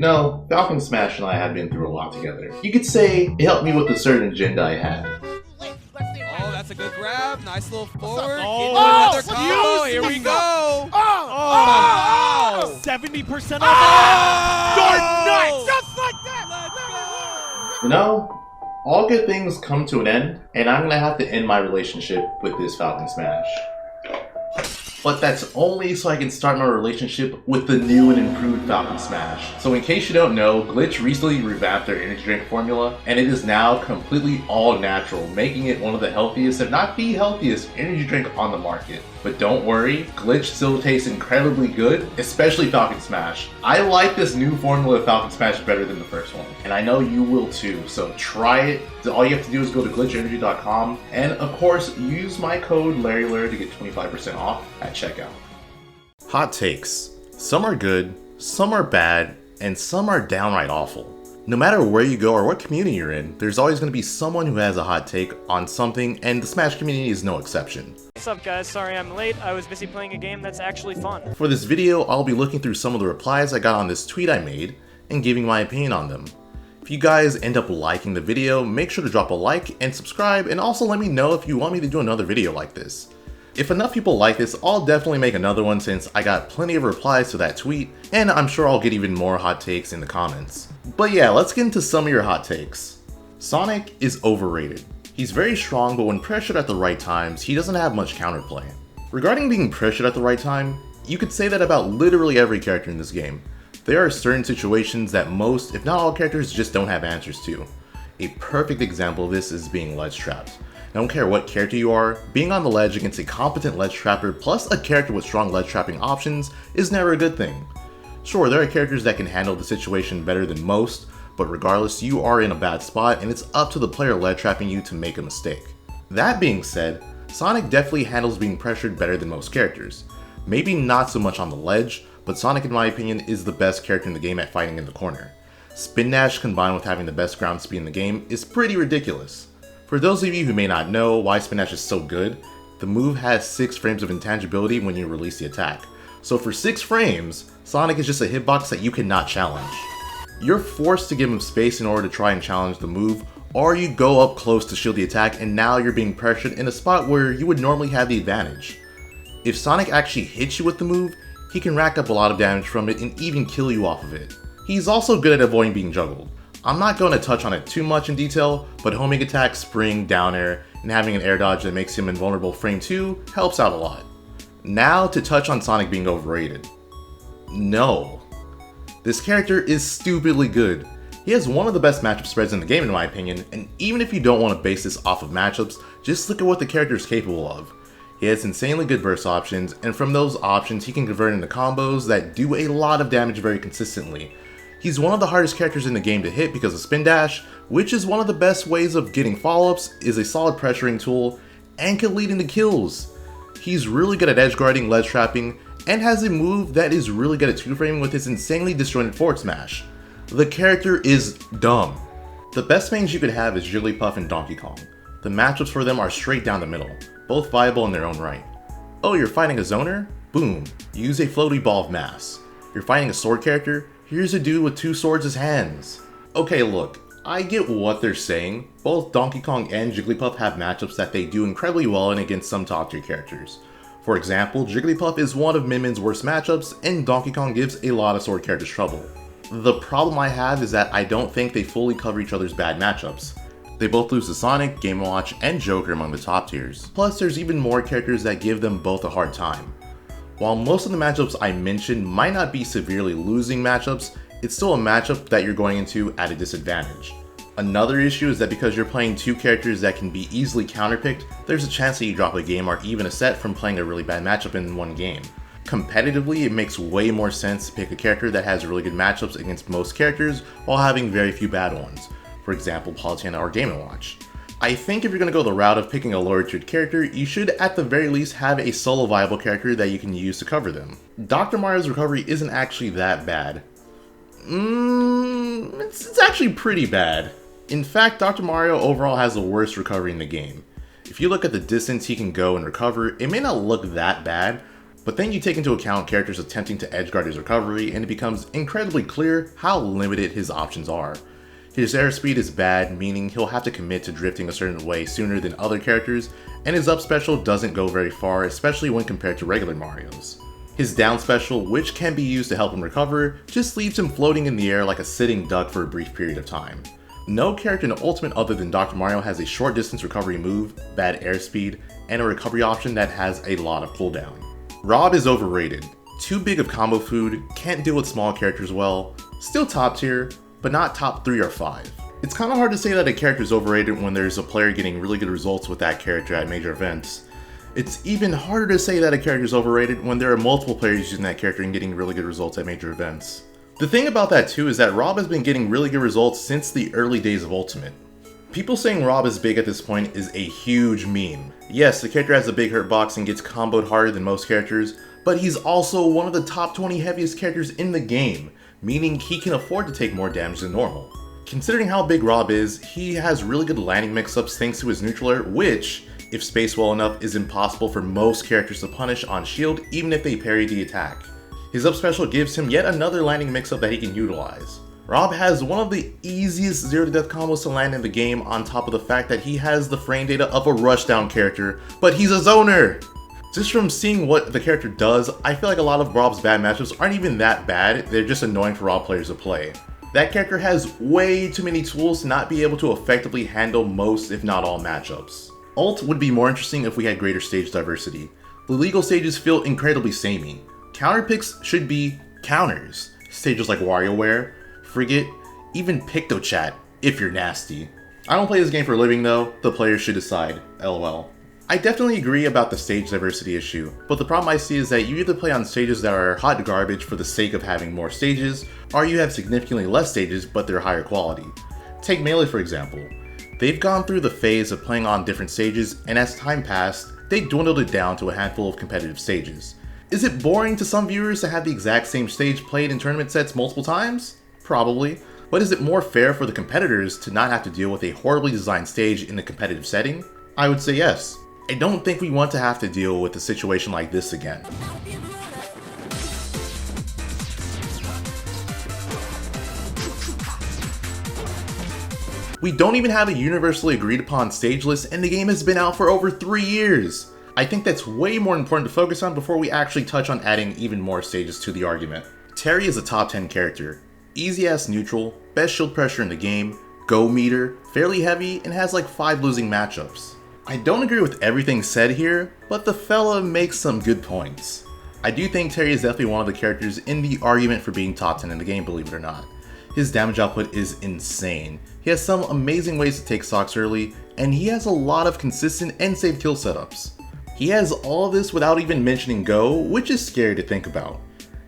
You know, Falcon Smash and I have been through a lot together. You could say it helped me with a certain agenda I had. Oh, that's a good grab. Nice little forward. Oh, Another combo. Here we go. Oh, 70% off. You're nuts. Just like that. You know, all good things come to an end, and I'm gonna have to end my relationship with this Falcon Smash. But that's only so I can start my relationship with the new and improved Falcon Smash. So in case you don't know, Glitch recently revamped their energy drink formula, and it is now completely all natural, making it one of the healthiest, if not the healthiest, energy drink on the market. But don't worry, Glitch still tastes incredibly good, especially Falcon Smash. I like this new formula of Falcon Smash better than the first one, and I know you will too, so try it. All you have to do is go to glitchenergy.com, and of course, use my code LarryLurr to get 25% off at checkout. Hot takes. Some are good, some are bad, and some are downright awful. No matter where you go or what community you're in, there's always going to be someone who has a hot take on something, and the Smash community is no exception. What's up guys, sorry I'm late, I was busy playing a game that's actually fun. For this video, I'll be looking through some of the replies I got on this tweet I made, and giving my opinion on them. If you guys end up liking the video, make sure to drop a like and subscribe, and also let me know if you want me to do another video like this. If enough people like this, I'll definitely make another one since I got plenty of replies to that tweet, and I'm sure I'll get even more hot takes in the comments. But yeah, let's get into some of your hot takes. Sonic is overrated. He's very strong, but when pressured at the right times, he doesn't have much counterplay. Regarding being pressured at the right time, you could say that about literally every character in this game. There are certain situations that most, if not all characters, just don't have answers to. A perfect example of this is being ledge trapped. I don't care what character you are, being on the ledge against a competent ledge trapper plus a character with strong ledge trapping options is never a good thing. Sure, there are characters that can handle the situation better than most, but regardless, you are in a bad spot and it's up to the player ledge trapping you to make a mistake. That being said, Sonic definitely handles being pressured better than most characters. Maybe not so much on the ledge, but Sonic in my opinion is the best character in the game at fighting in the corner. Spin Dash combined with having the best ground speed in the game is pretty ridiculous. For those of you who may not know why Spin Dash is so good, the move has 6 frames of intangibility when you release the attack. So for 6 frames, Sonic is just a hitbox that you cannot challenge. You're forced to give him space in order to try and challenge the move, or you go up close to shield the attack and now you're being pressured in a spot where you would normally have the advantage. If Sonic actually hits you with the move, he can rack up a lot of damage from it and even kill you off of it. He's also good at avoiding being juggled. I'm not going to touch on it too much in detail, but homing attack, spring, down air, and having an air dodge that makes him invulnerable frame 2 helps out a lot. Now to touch on Sonic being overrated. No. This character is stupidly good. He has one of the best matchup spreads in the game in my opinion, and even if you don't want to base this off of matchups, just look at what the character is capable of. He has insanely good burst options, and from those options he can convert into combos that do a lot of damage very consistently. He's one of the hardest characters in the game to hit because of Spin Dash, which is one of the best ways of getting follow-ups, is a solid pressuring tool, and can lead into kills. He's really good at edge guarding, ledge trapping, and has a move that is really good at 2-framing with his insanely disjointed forward smash. The character is dumb. The best mains you could have is Jigglypuff and Donkey Kong. The matchups for them are straight down the middle, both viable in their own right. Oh, you're fighting a zoner? Boom, use a floaty ball of mass. You're fighting a sword character? Here's a dude with 2 swords as hands. Okay, look, I get what they're saying. Both Donkey Kong and Jigglypuff have matchups that they do incredibly well in against some top tier characters. For example, Jigglypuff is one of Min Min's worst matchups, and Donkey Kong gives a lot of sword characters trouble. The problem I have is that I don't think they fully cover each other's bad matchups. They both lose to Sonic, Game & Watch, and Joker among the top tiers. Plus, there's even more characters that give them both a hard time. While most of the matchups I mentioned might not be severely losing matchups, it's still a matchup that you're going into at a disadvantage. Another issue is that because you're playing 2 characters that can be easily counterpicked, there's a chance that you drop a game or even a set from playing a really bad matchup in one game. Competitively, it makes way more sense to pick a character that has really good matchups against most characters while having very few bad ones. For example, Palutena or Game & Watch. I think if you're going to go the route of picking a lower tiered character, you should at the very least have a solo viable character that you can use to cover them. Dr. Mario's recovery isn't actually that bad. It's actually pretty bad. In fact, Dr. Mario overall has the worst recovery in the game. If you look at the distance he can go and recover, it may not look that bad, But then you take into account characters attempting to edgeguard his recovery, and it becomes incredibly clear how limited his options are. His airspeed is bad, meaning he'll have to commit to drifting a certain way sooner than other characters, and his up special doesn't go very far, especially when compared to regular Mario's. His down special, which can be used to help him recover, just leaves him floating in the air like a sitting duck for a brief period of time. No character in Ultimate other than Dr. Mario has a short distance recovery move, bad airspeed, and a recovery option that has a lot of cooldown. Rob is overrated. Too big of combo food, can't deal with small characters well, still top tier, but not top 3 or 5. It's kinda hard to say that a character is overrated when there's a player getting really good results with that character at major events. It's even harder to say that a character is overrated when there are multiple players using that character and getting really good results at major events. The thing about that too is that Rob has been getting really good results since the early days of Ultimate. People saying Rob is big at this point is a huge meme. Yes, the character has a big hurt box and gets comboed harder than most characters, but he's also one of the top 20 heaviest characters in the game, meaning he can afford to take more damage than normal. Considering how big Rob is, he has really good landing mix-ups thanks to his neutral air, which, if spaced well enough, is impossible for most characters to punish on shield even if they parry the attack. His up special gives him yet another landing mix-up that he can utilize. Rob has one of the easiest 0 to death combos to land in the game, on top of the fact that he has the frame data of a rushdown character, but he's a zoner! Just from seeing what the character does, I feel like a lot of Rob's bad matchups aren't even that bad, they're just annoying for Rob players to play. That character has way too many tools to not be able to effectively handle most if not all matchups. Ult would be more interesting if we had greater stage diversity. The legal stages feel incredibly samey. Counter picks should be counters. Stages like WarioWare, Frigate, even PictoChat, if you're nasty. I don't play this game for a living though, the players should decide, lol. I definitely agree about the stage diversity issue, but the problem I see is that you either play on stages that are hot garbage for the sake of having more stages, or you have significantly less stages but they're higher quality. Take Melee for example. They've gone through the phase of playing on different stages, and as time passed, they dwindled it down to a handful of competitive stages. Is it boring to some viewers to have the exact same stage played in tournament sets multiple times? Probably. But is it more fair for the competitors to not have to deal with a horribly designed stage in a competitive setting? I would say yes. I don't think we want to have to deal with a situation like this again. We don't even have a universally agreed upon stage list, and the game has been out for over 3 years. I think that's way more important to focus on before we actually touch on adding even more stages to the argument. Terry is a top 10 character. Easy ass neutral, best shield pressure in the game, go meter, fairly heavy, and has like 5 losing matchups. I don't agree with everything said here, but the fella makes some good points. I do think Terry is definitely one of the characters in the argument for being top 10 in the game, believe it or not. His damage output is insane. He has some amazing ways to take stocks early, and he has a lot of consistent and safe kill setups. He has all of this without even mentioning go, which is scary to think about.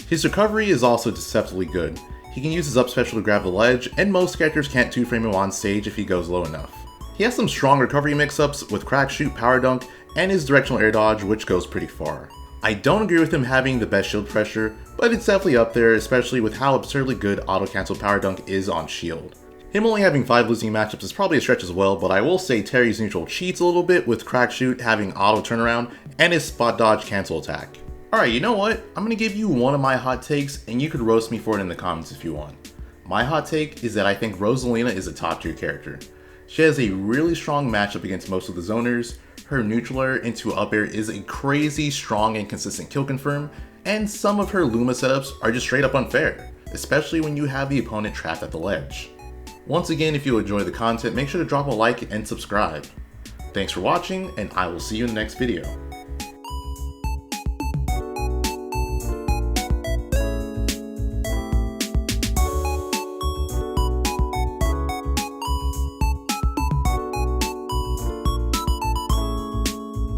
His recovery is also deceptively good. He can use his up special to grab the ledge, and most characters can't 2-frame him on stage if he goes low enough. He has some strong recovery mix-ups with crack shoot, power dunk, and his directional air dodge, which goes pretty far. I don't agree with him having the best shield pressure, but it's definitely up there, especially with how absurdly good auto-cancel power dunk is on shield. Him only having 5 losing matchups is probably a stretch as well, but I will say Terry's neutral cheats a little bit with crack shoot having auto turnaround and his spot dodge cancel attack. Alright, you know what? I'm gonna give you one of my hot takes, and you could roast me for it in the comments if you want. My hot take is that I think Rosalina is a top tier character. She has a really strong matchup against most of the zoners, her neutral air into up air is a crazy strong and consistent kill confirm, and some of her Luma setups are just straight up unfair, especially when you have the opponent trapped at the ledge. Once again, if you enjoy the content, make sure to drop a like and subscribe. Thanks for watching, and I will see you in the next video.